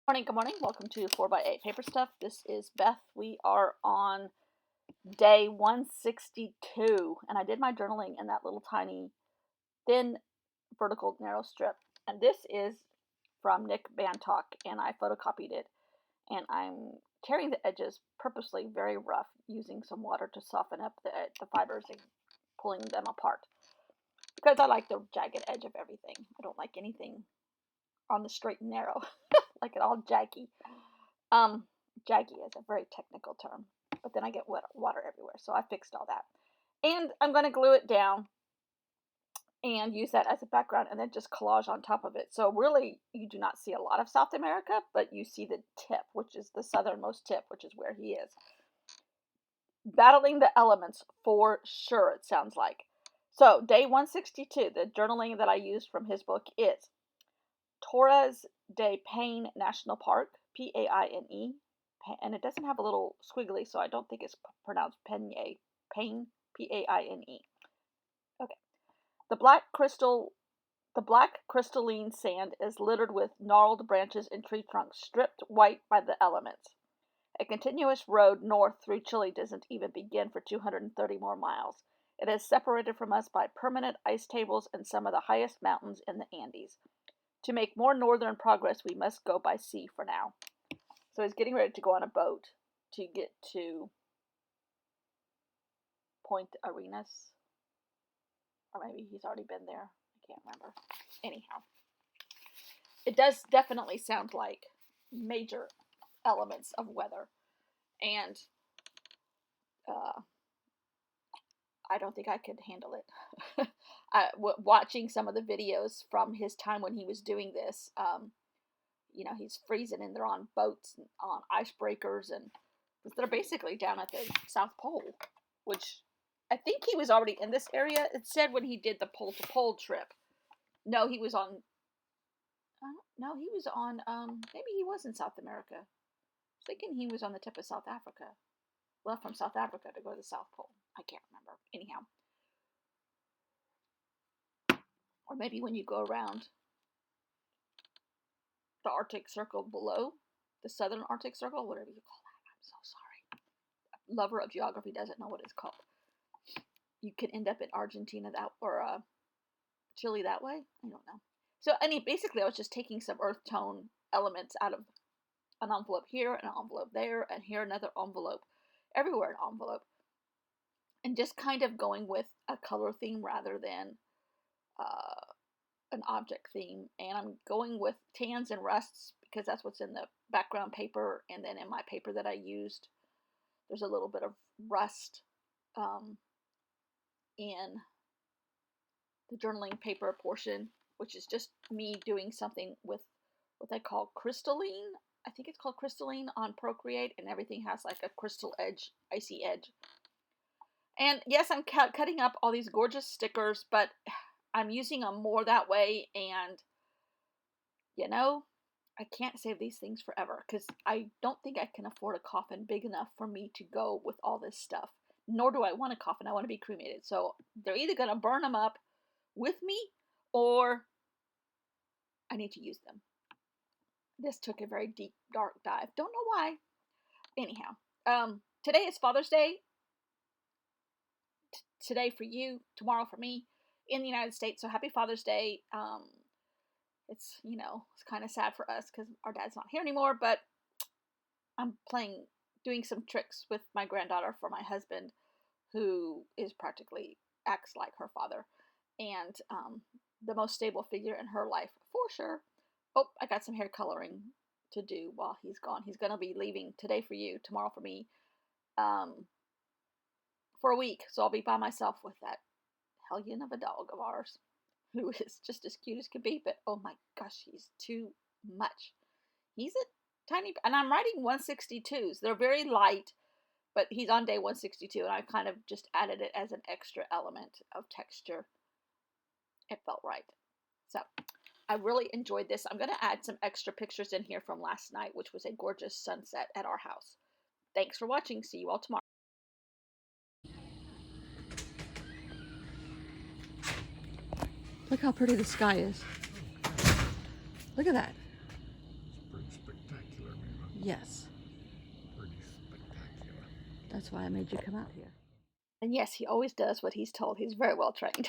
Morning, good morning. Welcome to 4x8 Paper Stuff. This is Beth. We are on day 162, and I did my journaling in that little tiny, thin, vertical, narrow strip. And this is from Nick Bantock, and I photocopied it. And I'm tearing the edges purposely very rough, using some water to soften up the fibers and pulling them apart. Because I like the jagged edge of everything. I don't like anything on the straight and narrow, like it all jaggy. Um, Jaggy is a very technical term, but then I get water everywhere, so I fixed all that. And I'm going to glue it down and use that as a background and then just collage on top of it. So really, you do not see a lot of South America, but you see the tip, which is the southernmost tip, which is where he is. Battling the elements for sure, it sounds like. So day 162, the journaling that I used from his book is Torres de Paine National Park, Paine, and it doesn't have a little squiggly, so I don't think it's pronounced Paine, Paine, Paine. Okay. The black crystalline sand is littered with gnarled branches and tree trunks, stripped white by the elements. A continuous road north through Chile doesn't even begin for 230 more miles. It is separated from us by permanent ice tables and some of the highest mountains in the Andes. To make more northern progress, we must go by sea for now. So he's getting ready to go on a boat to get to Point Arenas. Or maybe he's already been there. I can't remember. Anyhow, it does definitely sound like major elements of weather. And I don't think I could handle it. Watching some of the videos from his time when he was doing this, he's freezing and they're on boats and on icebreakers, and they're basically down at the South Pole, which I think he was already in this area. It said when he did the pole to pole trip. No, he was on. No, he was on. Maybe he was in South America. I was thinking he was on the tip of South Africa. Left from South Africa to go to the South Pole. I can't remember. Anyhow, or maybe when you go around the Arctic Circle below, the Southern Arctic Circle, whatever you call that. I'm so sorry. A lover of geography doesn't know what it's called. You can end up in Argentina or Chile that way. I don't know. So basically, I was just taking some earth tone elements out of an envelope here, an envelope there, and here another envelope, everywhere an envelope, and just kind of going with a color theme rather than an object theme. And I'm going with tans and rusts because that's what's in the background paper, and then in my paper that I used, there's a little bit of rust in the journaling paper portion, which is just me doing something with what they call crystalline. I think it's called crystalline on Procreate, and everything has like a crystal edge, icy edge. And yes, I'm cutting up all these gorgeous stickers, but I'm using them more that way, and I can't save these things forever because I don't think I can afford a coffin big enough for me to go with all this stuff. Nor do I want a coffin. I want to be cremated. So they're either going to burn them up with me or I need to use them. This took a very deep, dark dive. Don't know why. Anyhow, today is Father's Day. Today for you, tomorrow for me in the United States. So happy Father's Day. It's kind of sad for us because our dad's not here anymore, but I'm doing some tricks with my granddaughter for my husband, who is practically acts like her father, and the most stable figure in her life for sure. Oh, I got some hair coloring to do while he's gone. He's going to be leaving today for you, tomorrow for me, for a week. So I'll be by myself with that hellion of a dog of ours, who is just as cute as can be, but oh my gosh, he's too much. He's a tiny, and I'm writing 162s. They're very light, but he's on day 162, and I kind of just added it as an extra element of texture. It felt right. So I really enjoyed this. I'm going to add some extra pictures in here from last night, which was a gorgeous sunset at our house. Thanks for watching. See you all tomorrow. Look how pretty the sky is. Look at that. It's pretty spectacular. Yes. Pretty spectacular. That's why I made you come out here. And yes, he always does what he's told. He's very well trained.